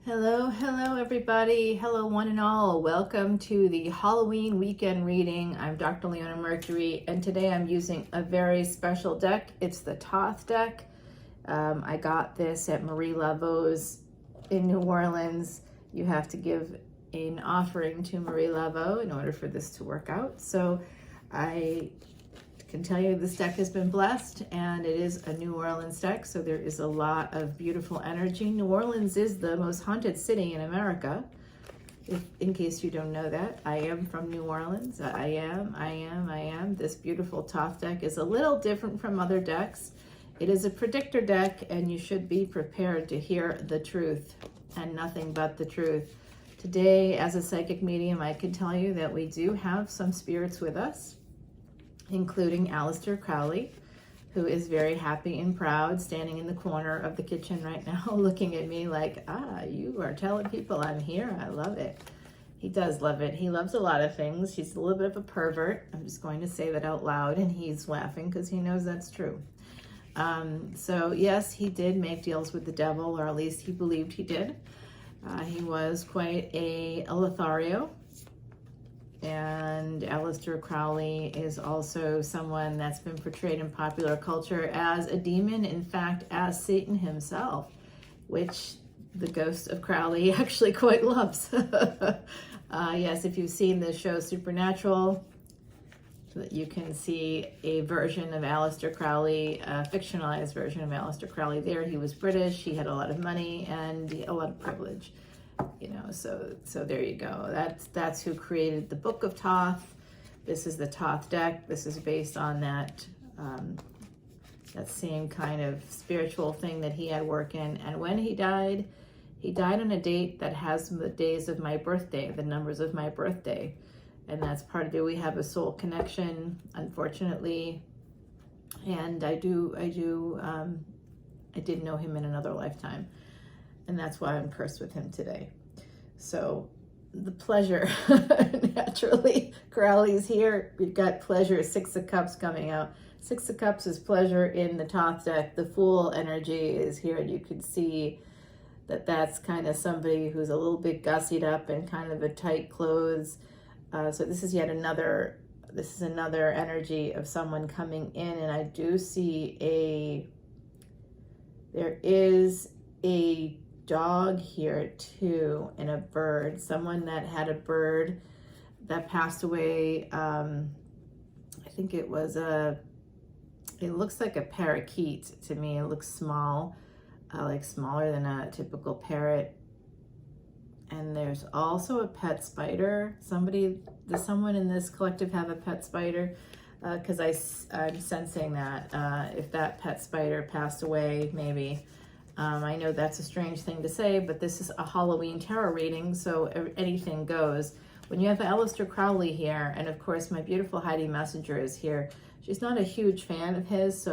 Hello everybody. Hello one and all. Welcome to the Halloween weekend reading. I'm Dr. Leona Mercury, and today I'm using a very special deck. It's the Thoth deck. I got this at Marie Laveau's in New Orleans. You have to give an offering to Marie Laveau in order for this to work out. So I can tell you this deck has been blessed, and it is a New Orleans deck, so there is a lot of beautiful energy. New Orleans is the most haunted city in America. In case you don't know that, I am from New Orleans. I am. This beautiful Thoth deck is a little different from other decks. It is a predictor deck, and you should be prepared to hear the truth and nothing but the truth. Today, as a psychic medium, I can tell you that we do have some spirits with us, including Aleister Crowley, who is very happy and proud, standing in the corner of the kitchen right now, looking at me like, you are telling people I'm here. I love it. He does love it. He loves a lot of things. He's a little bit of a pervert. I'm just going to say that out loud, and he's laughing because he knows that's true. So yes, he did make deals with the devil, or at least he believed he did. He was quite a Lothario. And Aleister Crowley is also someone that's been portrayed in popular culture as a demon, in fact, as Satan himself, which the ghost of Crowley actually quite loves. Yes, if you've seen the show Supernatural, you can see a version of Aleister Crowley, a fictionalized version of Aleister Crowley there. He was British, he had a lot of money and a lot of privilege. So there you go. That's who created the Book of Thoth. This is the Thoth deck. This is based on that same kind of spiritual thing that he had work in. And when he died on a date that has the days of my birthday, the numbers of my birthday, and that's part of it. We have a soul connection, unfortunately, and I did know him in another lifetime. And that's why I'm cursed with him today. So the pleasure, naturally, Crowley's here. We've got pleasure, Six of Cups coming out. Six of Cups is pleasure in the Thoth deck. The Fool energy is here, and you can see that that's kind of somebody who's a little bit gussied up and kind of a tight clothes. So this is another energy of someone coming in, and I do see there is a dog here too, and a bird. Someone that had a bird that passed away. I think it was it looks like a parakeet to me. It looks small, like smaller than a typical parrot. And there's also a pet spider. Does someone in this collective have a pet spider? Because I'm sensing that if that pet spider passed away, maybe. I know that's a strange thing to say, but this is a Halloween tarot reading, so anything goes. When you have Aleister Crowley here, and of course my beautiful Heidi Messenger is here. She's not a huge fan of his,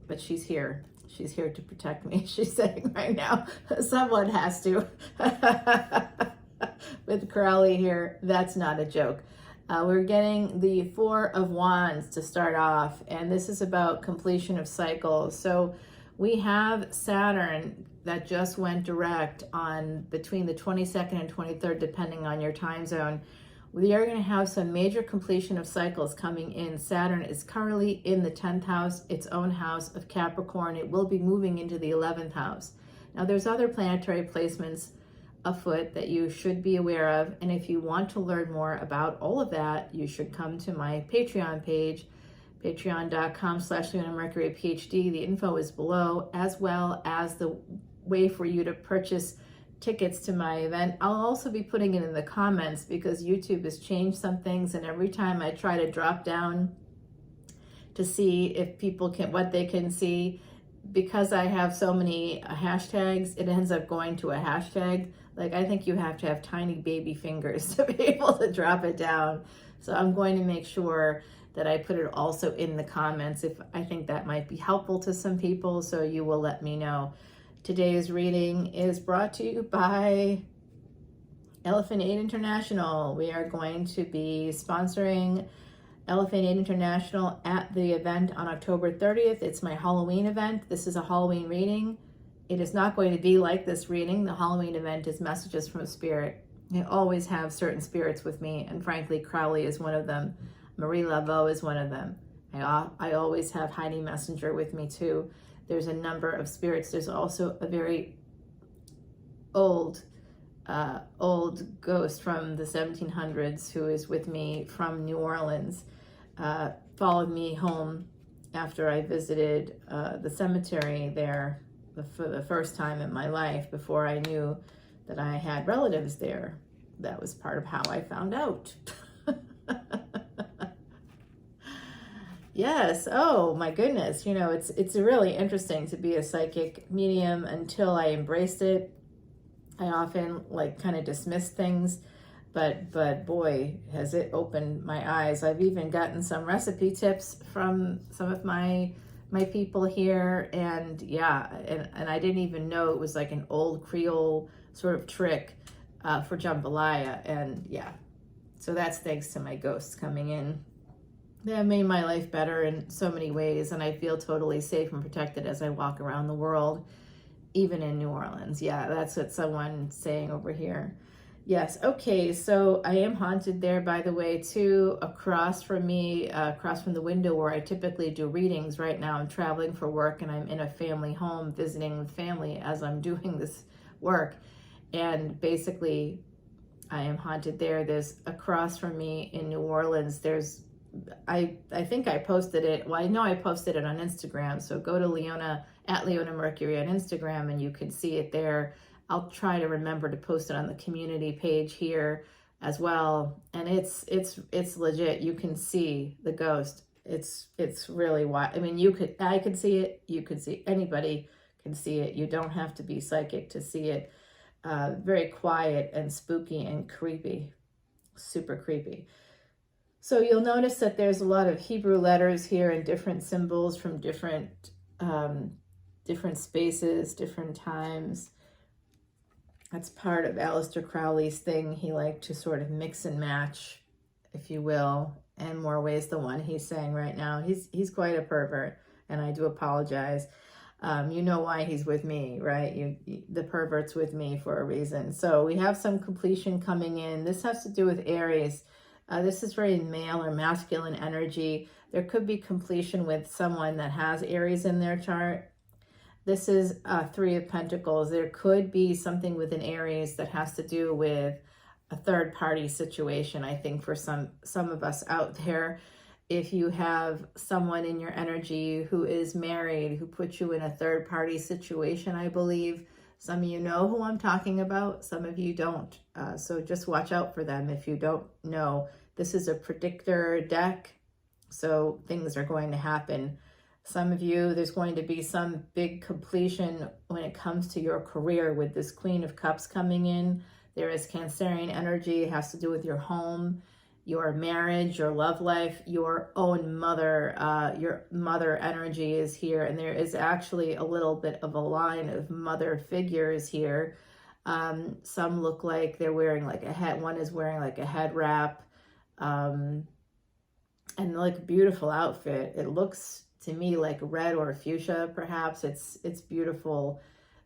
but she's here. She's here to protect me, she's saying right now. Someone has to. With Crowley here, that's not a joke. We're getting the Four of Wands to start off, and this is about completion of cycles. So we have Saturn that just went direct on between the 22nd and 23rd, depending on your time zone. We are going to have some major completion of cycles coming in. Saturn is currently in the 10th house, its own house of Capricorn. It will be moving into the 11th house. Now, there's other planetary placements afoot that you should be aware of. And if you want to learn more about all of that, you should come to my Patreon page, patreon.com/leonamercuryphd. The info is below, as well as the way for you to purchase tickets to my event. I'll also be putting it in the comments because YouTube has changed some things, and every time I try to drop down to see if people what they can see, because I have so many hashtags, it ends up going to a hashtag. Like, I think you have to have tiny baby fingers to be able to drop it down. So I'm going to make sure that I put it also in the comments if I think that might be helpful to some people, so you will let me know. Today's reading is brought to you by Elephant Aid International. We are going to be sponsoring Elephant Aid International at the event on October 30th. It's my Halloween event. This is a Halloween reading. It is not going to be like this reading. The Halloween event is messages from Spirit. I always have certain spirits with me, and frankly, Crowley is one of them. Marie Laveau is one of them. I always have Heidi Messenger with me too. There's a number of spirits. There's also a very old ghost from the 1700s who is with me from New Orleans. Followed me home after I visited the cemetery there for the first time in my life, before I knew that I had relatives there. That was part of how I found out. Yes. Oh my goodness. You know, it's really interesting to be a psychic medium until I embraced it. I often kind of dismiss things, but boy, has it opened my eyes. I've even gotten some recipe tips from some of my people here, and yeah, and I didn't even know it was like an old Creole sort of trick for jambalaya, and yeah, so that's thanks to my ghosts coming in. They have made my life better in so many ways, and I feel totally safe and protected as I walk around the world, even in New Orleans. Yeah, that's what someone's saying over here. Yes, okay, so I am haunted there, by the way, too, across from me, across from the window where I typically do readings. Right now I'm traveling for work, and I'm in a family home visiting with family as I'm doing this work, and basically I am haunted there. There's across from me in New Orleans, there's I think I posted it. Well, I know I posted it on Instagram. So go to Leona, at Leona Mercury on Instagram, and you can see it there. I'll try to remember to post it on the community page here as well. And it's legit. You can see the ghost. It's really wild. I mean, I could see it. You could see, anybody can see it. You don't have to be psychic to see it. Very quiet and spooky and creepy, super creepy. So you'll notice that there's a lot of Hebrew letters here and different symbols from different spaces, different times. That's part of Aleister Crowley's thing. He liked to sort of mix and match, if you will, in more ways than one. He's saying right now, he's quite a pervert, and I do apologize. You know why he's with me, right? The pervert's with me for a reason. So we have some completion coming in. This has to do with Aries. This is very male or masculine energy. There could be completion with someone that has Aries in their chart. This is Three of Pentacles. There could be something within Aries that has to do with a third-party situation, I think, for some of us out there. If you have someone in your energy who is married, who puts you in a third-party situation, I believe. Some of you know who I'm talking about. Some of you don't. So just watch out for them if you don't know. This is a predictor deck, so things are going to happen. Some of you, there's going to be some big completion when it comes to your career with this Queen of Cups coming in. There is Cancerian energy. It has to do with your home, your marriage, your love life, your own mother. Your mother energy is here, and there is actually a little bit of a line of mother figures here. Some look like they're wearing like a head. One is wearing like a head wrap, and like a beautiful outfit. It looks to me like red or fuchsia, perhaps. It's beautiful,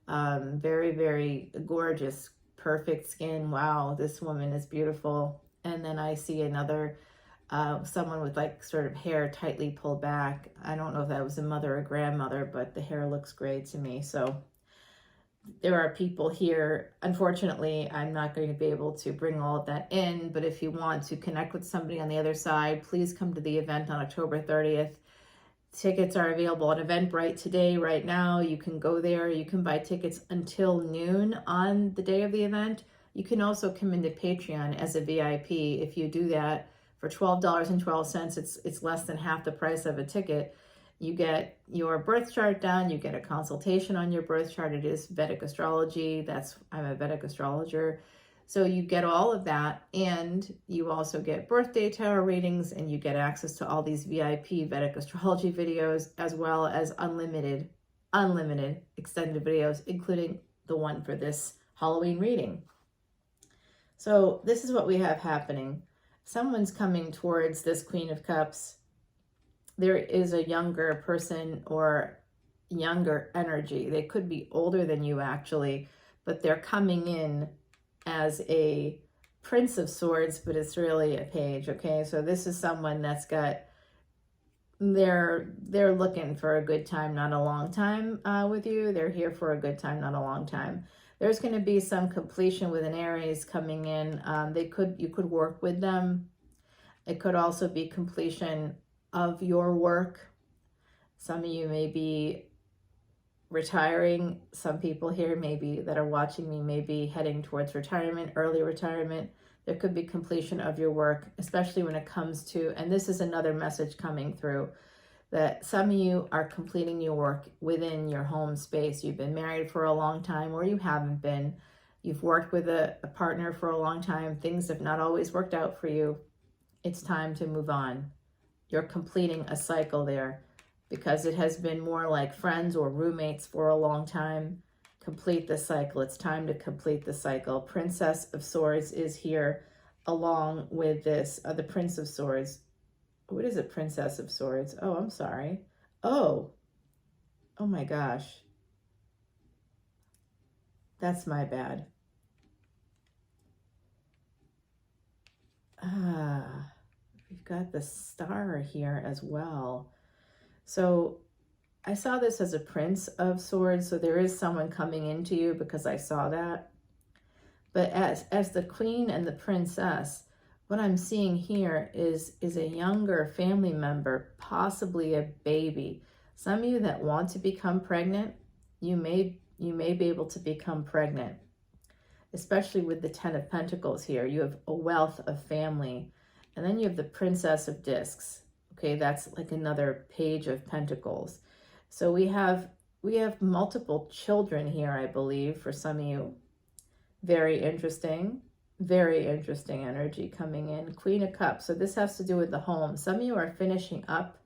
very, very gorgeous, perfect skin. Wow, this woman is beautiful. And then I see another, someone with like sort of hair tightly pulled back. I don't know if that was a mother or grandmother, but the hair looks great to me. So there are people here. Unfortunately, I'm not going to be able to bring all of that in, but if you want to connect with somebody on the other side, please come to the event on October 30th. Tickets are available on Eventbrite today, right now. You can go there. You can buy tickets until noon on the day of the event. You can also come into Patreon as a VIP. If you do that for $12.12, it's less than half the price of a ticket. You get your birth chart done. You get a consultation on your birth chart. It is Vedic Astrology. I'm a Vedic astrologer. So you get all of that, and you also get birthday tarot readings, and you get access to all these VIP Vedic astrology videos, as well as unlimited extended videos, including the one for this Halloween reading. So this is what we have happening. Someone's coming towards this Queen of Cups. There is a younger person or younger energy. They could be older than you actually, but they're coming in as a Prince of Swords, but it's really a page, okay? So this is someone that's got, they're looking for a good time, not a long time with you. They're here for a good time, not a long time. There's going to be some completion with an Aries coming in. You could work with them. It could also be completion of your work. Some of you may be retiring. Some people here maybe that are watching me may be heading towards retirement, early retirement. There could be completion of your work, especially when it comes to, and this is another message coming through, that some of you are completing your work within your home space. You've been married for a long time, or you haven't been. You've worked with a partner for a long time. Things have not always worked out for you. It's time to move on. You're completing a cycle there, because it has been more like friends or roommates for a long time. Complete the cycle. It's time to complete the cycle. Princess of Swords is here along with this, the Prince of Swords. What is it, Princess of Swords? Oh, I'm sorry. Oh my gosh. That's my bad. We've got the Star here as well. So I saw this as a Prince of Swords, so there is someone coming into you because I saw that. But as the Queen and the Princess, what I'm seeing here is a younger family member, possibly a baby. Some of you that want to become pregnant, you may be able to become pregnant, especially with the Ten of Pentacles here. You have a wealth of family. And then you have the Princess of Discs. Okay, that's like another page of Pentacles. So we have multiple children here, I believe, for some of you. Very interesting energy coming in. Queen of Cups. So this has to do with the home. Some of you are finishing up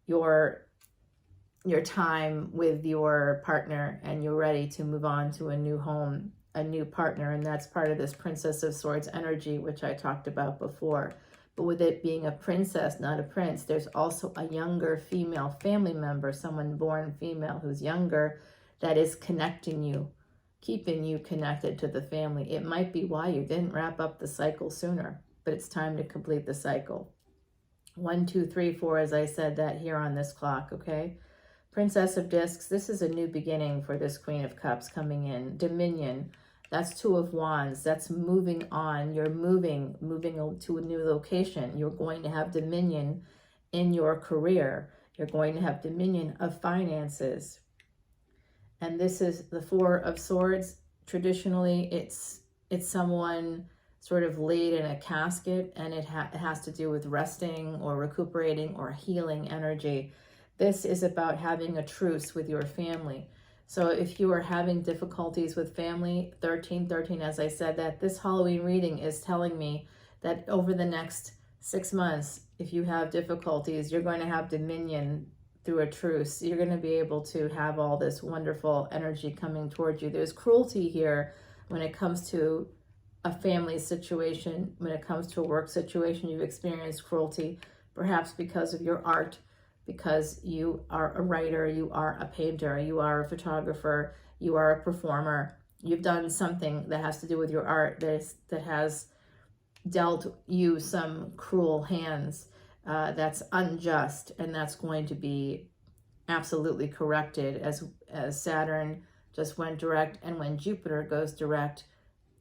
your time with your partner, and you're ready to move on to a new home, a new partner, and that's part of this Princess of Swords energy, which I talked about before. But with it being a princess, not a prince, there's also a younger female family member, someone born female who's younger, that is connecting you, keeping you connected to the family. It might be why you didn't wrap up the cycle sooner, but it's time to complete the cycle. 1, 2, 3, 4, as I said that here on this clock, okay? Princess of Discs, this is a new beginning for this Queen of Cups coming in. Dominion. That's 2 of Wands. That's moving on. You're moving to a new location. You're going to have dominion in your career. You're going to have dominion of finances. And this is the 4 of Swords. Traditionally, it's someone sort of laid in a casket, and it has to do with resting or recuperating or healing energy. This is about having a truce with your family. So if you are having difficulties with family, 1313, as I said, that this Halloween reading is telling me that over the next 6 months, if you have difficulties, you're going to have dominion through a truce. You're going to be able to have all this wonderful energy coming towards you. There's cruelty here when it comes to a family situation, when it comes to a work situation. You've experienced cruelty, perhaps because of your art, because you are a writer, you are a painter, you are a photographer, you are a performer. You've done something that has to do with your art that has dealt you some cruel hands. That's unjust, and that's going to be absolutely corrected as Saturn just went direct, and when Jupiter goes direct,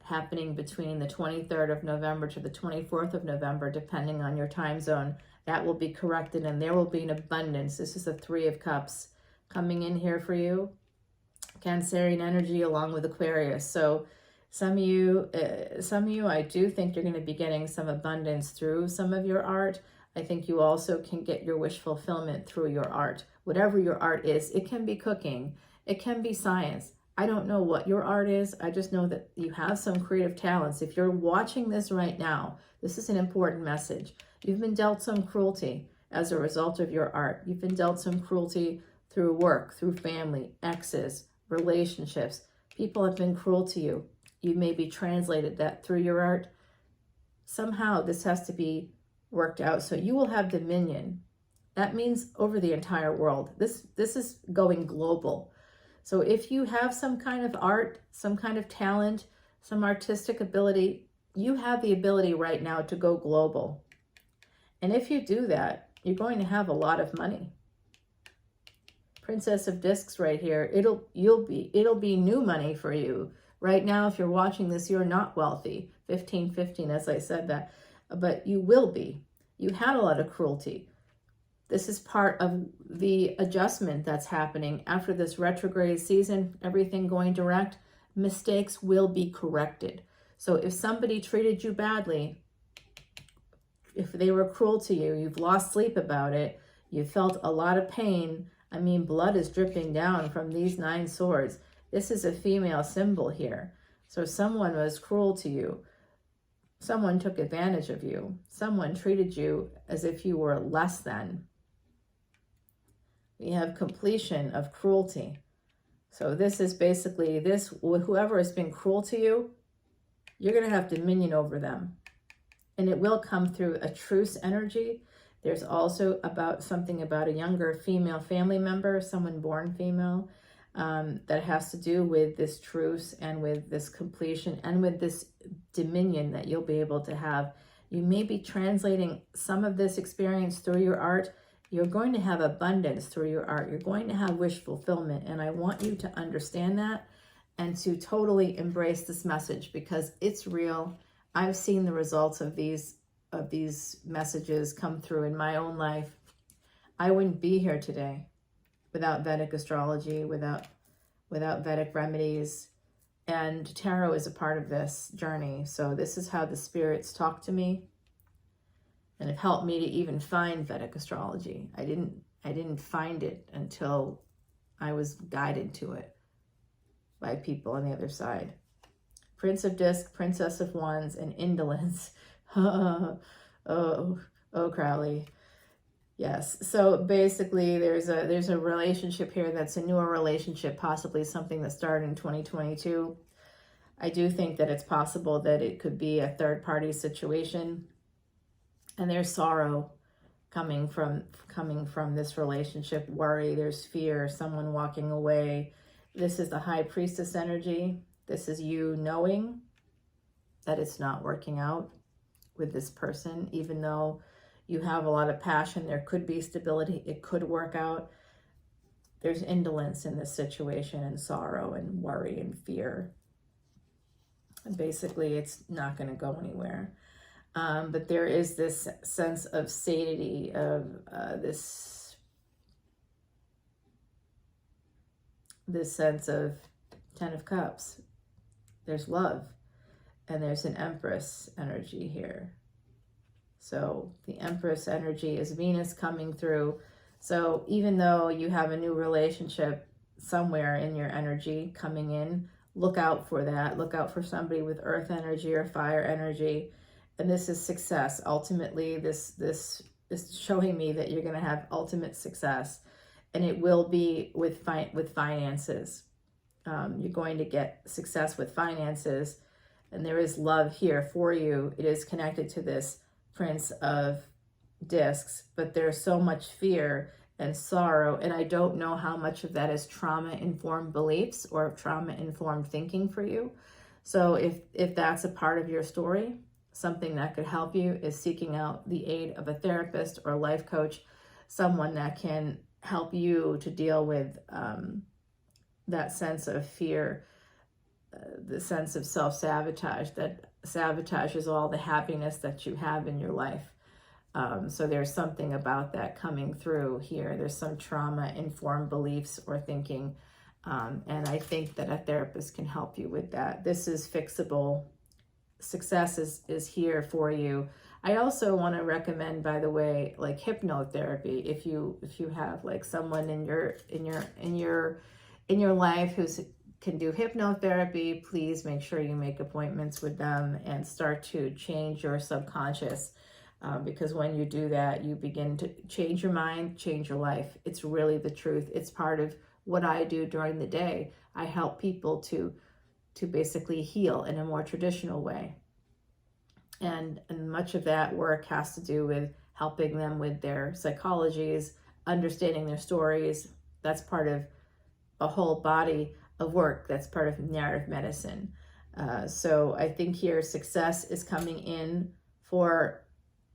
happening between the 23rd of November to the 24th of November, depending on your time zone. That will be corrected, and there will be an abundance. This is the 3 of Cups coming in here for you. Cancerian energy along with Aquarius. So some of you, I do think you're going to be getting some abundance through some of your art. I think you also can get your wish fulfillment through your art. Whatever your art is, it can be cooking, it can be science. I don't know what your art is. I just know that you have some creative talents. If you're watching this right now, this is an important message. You've been dealt some cruelty as a result of your art. You've been dealt some cruelty through work, through family, exes, relationships. People have been cruel to you. You maybe translated that through your art. Somehow this has to be worked out. So you will have dominion That means over the entire world. This is going global. So if you have some kind of art, some kind of talent, some artistic ability, you have the ability right now to go global. And if you do that, you're going to have a lot of money. Princess of Discs right here. It'll be new money for you. Right now, if you're watching this, you're not wealthy. 1515, as I said that. But you will be. You had a lot of cruelty. This is part of the adjustment that's happening after this retrograde season, everything going direct. Mistakes will be corrected. So if somebody treated you badly, if they were cruel to you, you've lost sleep about it, you felt a lot of pain. I mean, blood is dripping down from these 9 swords. This is a female symbol here. So someone was cruel to you. Someone took advantage of you. Someone treated you as if you were less than. We have completion of cruelty. So this is basically this, whoever has been cruel to you, you're going to have dominion over them. And it will come through a truce energy. There's also something about a younger female family member, someone born female, that has to do with this truce and with this completion and with this dominion that you'll be able to have. You may be translating some of this experience through your art. You're going to have abundance through your art. You're going to have wish fulfillment. And I want you to understand that and to totally embrace this message because it's real. I've seen the results of these messages come through in my own life. I wouldn't be here today without Vedic astrology, without Vedic remedies. And tarot is a part of this journey. So this is how the spirits talk to me and have helped me to even find Vedic astrology. I didn't find it until I was guided to it by people on the other side. Prince of Discs, Princess of Wands, and Indolence. Oh, Crowley. Yes. So basically, there's a relationship here that's a newer relationship, possibly something that started in 2022. I do think that it's possible that it could be a third-party situation, and there's sorrow coming from this relationship. Worry. There's fear. Someone walking away. This is the High Priestess energy. This is you knowing that it's not working out with this person, even though you have a lot of passion. There could be stability. It could work out. There's indolence in this situation and sorrow and worry and fear. And basically, it's not going to go anywhere. But there is this sense of satiety, of this sense of 10 of Cups. There's love. And there's an Empress energy here. So the Empress energy is Venus coming through. So even though you have a new relationship somewhere in your energy coming in, look out for that. Look out for somebody with earth energy or fire energy. And this is success. Ultimately, this is showing me that you're going to have ultimate success. And it will be with finances. You're going to get success with finances. And there is love here for you. It is connected to this Prince of Discs, but there's so much fear and sorrow, and I don't know how much of that is trauma-informed beliefs or trauma-informed thinking for you. So if that's a part of your story, something that could help you is seeking out the aid of a therapist or life coach, someone that can help you to deal with that sense of fear, the sense of self-sabotage that sabotages all the happiness that you have in your life. So there's something about that coming through here. There's some trauma-informed beliefs or thinking, and I think that a therapist can help you with that. This is fixable. Success is here for you. I also want to recommend, by the way, like hypnotherapy. If you have like someone in your life who's can do hypnotherapy, please make sure you make appointments with them and start to change your subconscious. Because when you do that, you begin to change your mind, change your life. It's really the truth. It's part of what I do during the day. I help people to basically heal in a more traditional way. And much of that work has to do with helping them with their psychologies, understanding their stories. That's part of a whole body of work. That's part of narrative medicine. So I think here success is coming in for,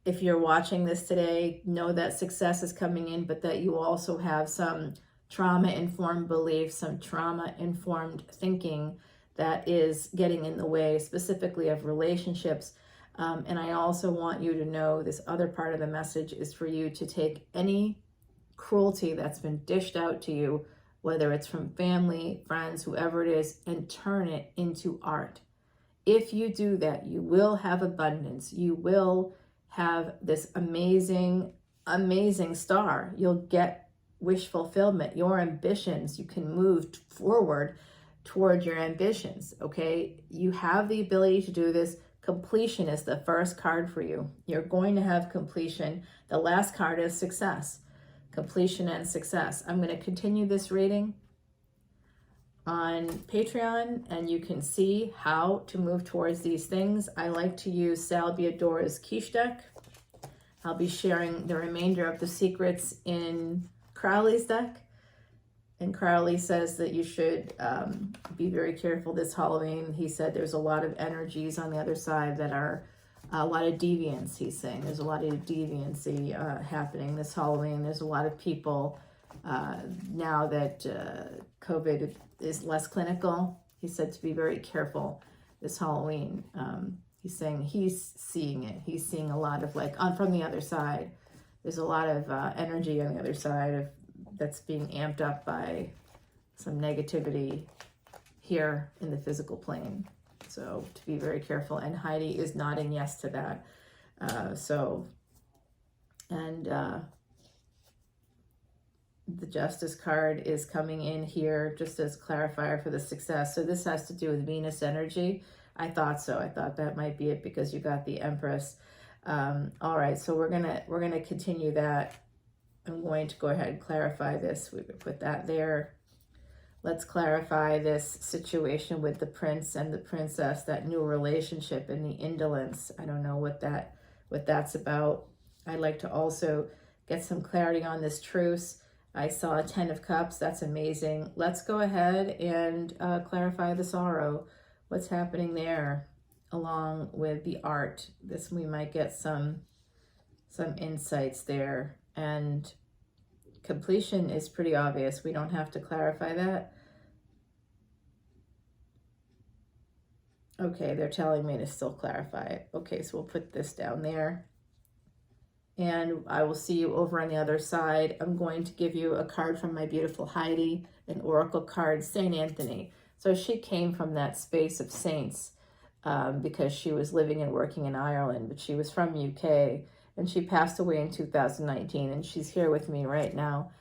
if you're watching this today, know that success is coming in, but that you also have some trauma-informed beliefs, some trauma-informed thinking that is getting in the way, specifically of relationships. And I also want you to know this other part of the message is for you to take any cruelty that's been dished out to you, whether it's from family, friends, whoever it is, and turn it into art. If you do that, you will have abundance. You will have this amazing, amazing star. You'll get wish fulfillment, your ambitions. You can move forward toward your ambitions, okay? You have the ability to do this. Completion is the first card for you. You're going to have completion. The last card is success. Completion and success. I'm going to continue this reading on Patreon, and you can see how to move towards these things. I like to use Salviadora's quiche deck. I'll be sharing the remainder of the secrets in Crowley's deck. And Crowley says that you should be very careful this Halloween. He said there's a lot of energies on the other side that are a lot of deviance, he's saying. There's a lot of deviancy happening this Halloween. There's a lot of people now that COVID is less clinical. He said to be very careful this Halloween. He's saying he's seeing it. He's seeing a lot of from the other side. There's a lot of energy on the other side that's being amped up by some negativity here in the physical plane. So to be very careful. And Heidi is nodding yes to that. The Justice card is coming in here just as clarifier for the success. So this has to do with Venus energy. I thought so. I thought that might be it because you got the Empress. All right, so we're gonna continue that. I'm going to go ahead and clarify this. We could put that there. Let's clarify this situation with the prince and the princess, that new relationship and the indolence. I don't know what that's about. I'd like to also get some clarity on this truce. I saw a 10 of Cups. That's amazing. Let's go ahead and clarify the sorrow. What's happening there along with the art? This, we might get some insights there. And completion is pretty obvious. We don't have to clarify that. Okay, they're telling me to still clarify it. Okay, so we'll put this down there. And I will see you over on the other side. I'm going to give you a card from my beautiful Heidi, an oracle card, St. Anthony. So she came from that space of saints because she was living and working in Ireland, but she was from UK. And she passed away in 2019, and she's here with me right now.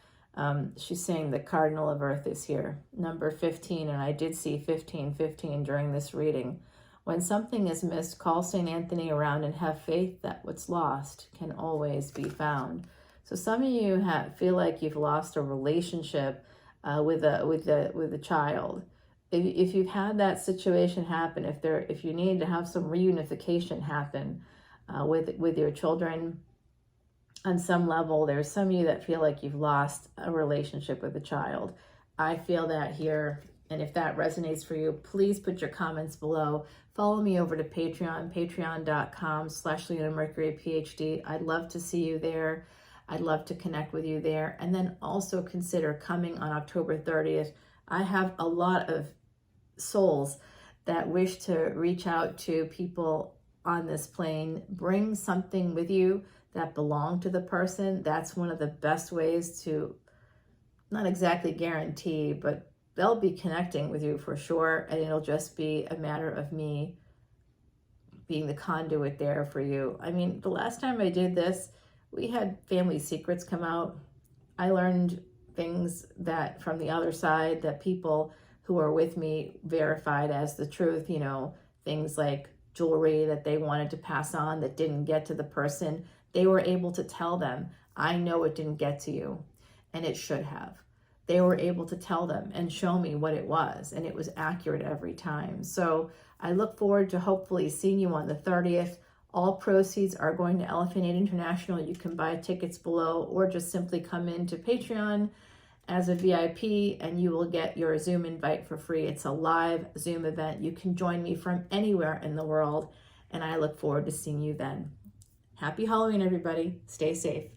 She's saying the Cardinal of Earth is here, number 15, and I did see 1515 during this reading. When something is missed, call St. Anthony around and have faith that what's lost can always be found. So some of you feel like you've lost a relationship with a child. If you've had that situation happen, if you need to have some reunification happen, with your children on some level, there's some of you that feel like you've lost a relationship with a child. I feel that here, and if that resonates for you, please put your comments below. Follow me over to Patreon, patreon.com/leonamercuryphd. I'd love to see you there. I'd love to connect with you there. And then also consider coming on October 30th. I have a lot of souls that wish to reach out to people on this plane. Bring something with you that belong to the person. That's one of the best ways to, not exactly guarantee, but they'll be connecting with you for sure, and it'll just be a matter of me being the conduit there for you. I mean, the last time I did this, we had family secrets come out. I learned things that from the other side that people who are with me verified as the truth, things like jewelry that they wanted to pass on that didn't get to the person. They were able to tell them, I know it didn't get to you, and it should have. They were able to tell them and show me what it was, and it was accurate every time. So I look forward to hopefully seeing you on the 30th. All proceeds are going to Elephant Aid International. You can buy tickets below or just simply come into Patreon as a VIP and you will get your Zoom invite for free. It's a live Zoom event. You can join me from anywhere in the world, and I look forward to seeing you then. Happy Halloween, everybody. Stay safe.